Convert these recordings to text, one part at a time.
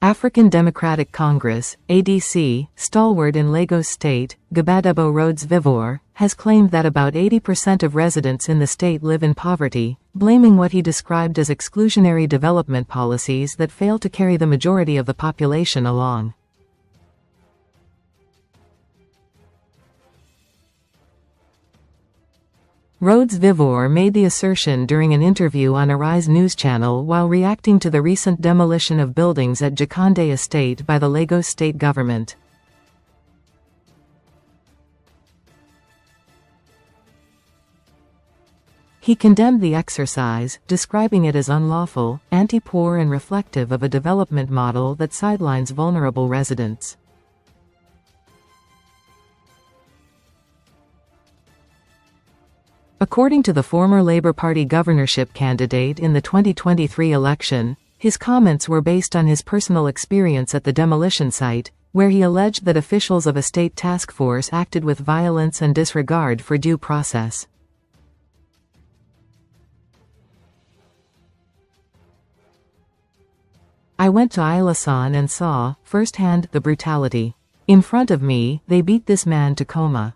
African Democratic Congress, ADC, stalwart in Lagos State, Gbadebo Rhodes-Vivour, has claimed that about 80% of residents in the state live in poverty, blaming what he described as exclusionary development policies that fail to carry the majority of the population along. Rhodes-Vivour made the assertion during an interview on Arise news channel while reacting to the recent demolition of buildings at Jakande Estate by the Lagos state government. He condemned the exercise, describing it as unlawful, anti-poor and reflective of a development model that sidelines vulnerable residents. According to the former Labour Party governorship candidate in the 2023 election, his comments were based on his personal experience at the demolition site, where he alleged that officials of a state task force acted with violence and disregard for due process. I went to Ilasan and saw, firsthand, the brutality. In front of me, they beat this man to coma.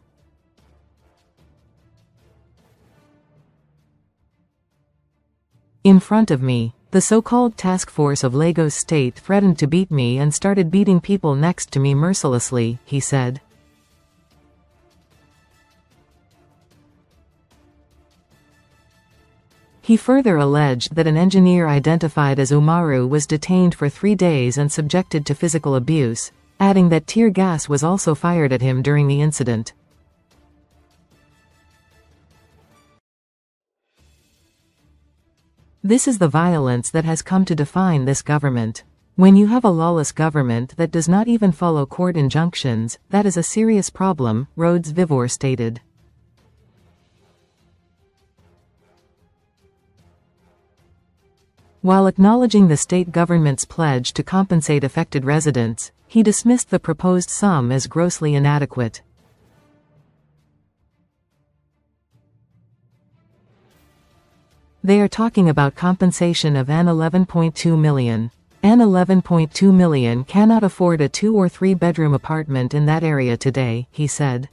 In front of me, the so-called task force of Lagos State threatened to beat me and started beating people next to me mercilessly, he said. He further alleged that an engineer identified as Umaru was detained for 3 days and subjected to physical abuse, adding that tear gas was also fired at him during the incident. This is the violence that has come to define this government. When you have a lawless government that does not even follow court injunctions, that is a serious problem, Rhodes-Vivour stated. While acknowledging the state government's pledge to compensate affected residents, he dismissed the proposed sum as grossly inadequate. They are talking about compensation of an 11.2 million. An 11.2 million cannot afford a 2 or 3 bedroom apartment in that area today, he said.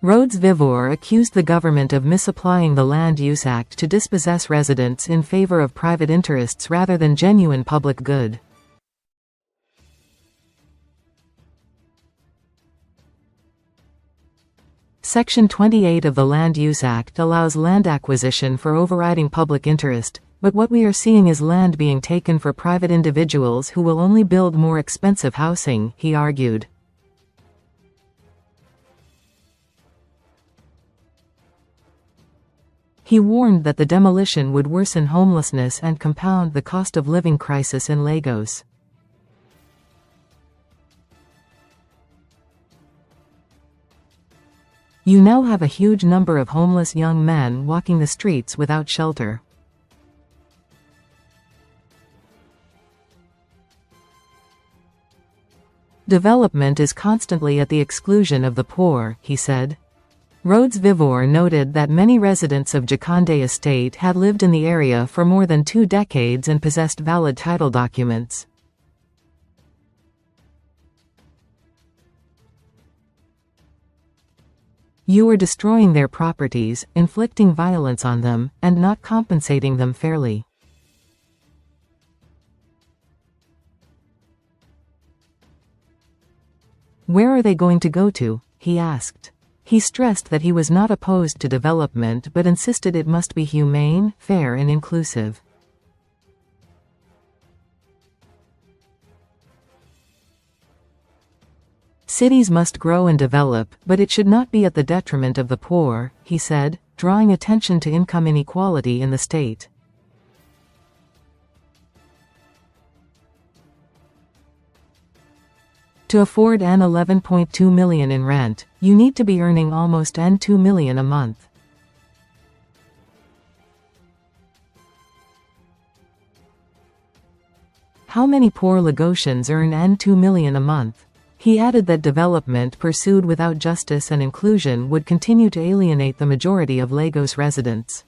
Rhodes-Vivour accused the government of misapplying the Land Use Act to dispossess residents in favor of private interests rather than genuine public good. Section 28 of the Land Use Act allows land acquisition for overriding public interest, but what we are seeing is land being taken for private individuals who will only build more expensive housing, he argued. He warned that the demolition would worsen homelessness and compound the cost of living crisis in Lagos. You now have a huge number of homeless young men walking the streets without shelter. Development is constantly at the exclusion of the poor, he said. Rhodes-Vivour noted that many residents of Jakande Estate had lived in the area for more than 2 decades and possessed valid title documents. You are destroying their properties, inflicting violence on them, and not compensating them fairly. Where are they going to go to? He asked. He stressed that he was not opposed to development but insisted it must be humane, fair and inclusive. Cities must grow and develop, but it should not be at the detriment of the poor, he said, drawing attention to income inequality in the state. To afford an 11.2 million in rent, you need to be earning almost an 2 million a month. How many poor Lagosians earn an 2 million a month? He added that development pursued without justice and inclusion would continue to alienate the majority of Lagos residents.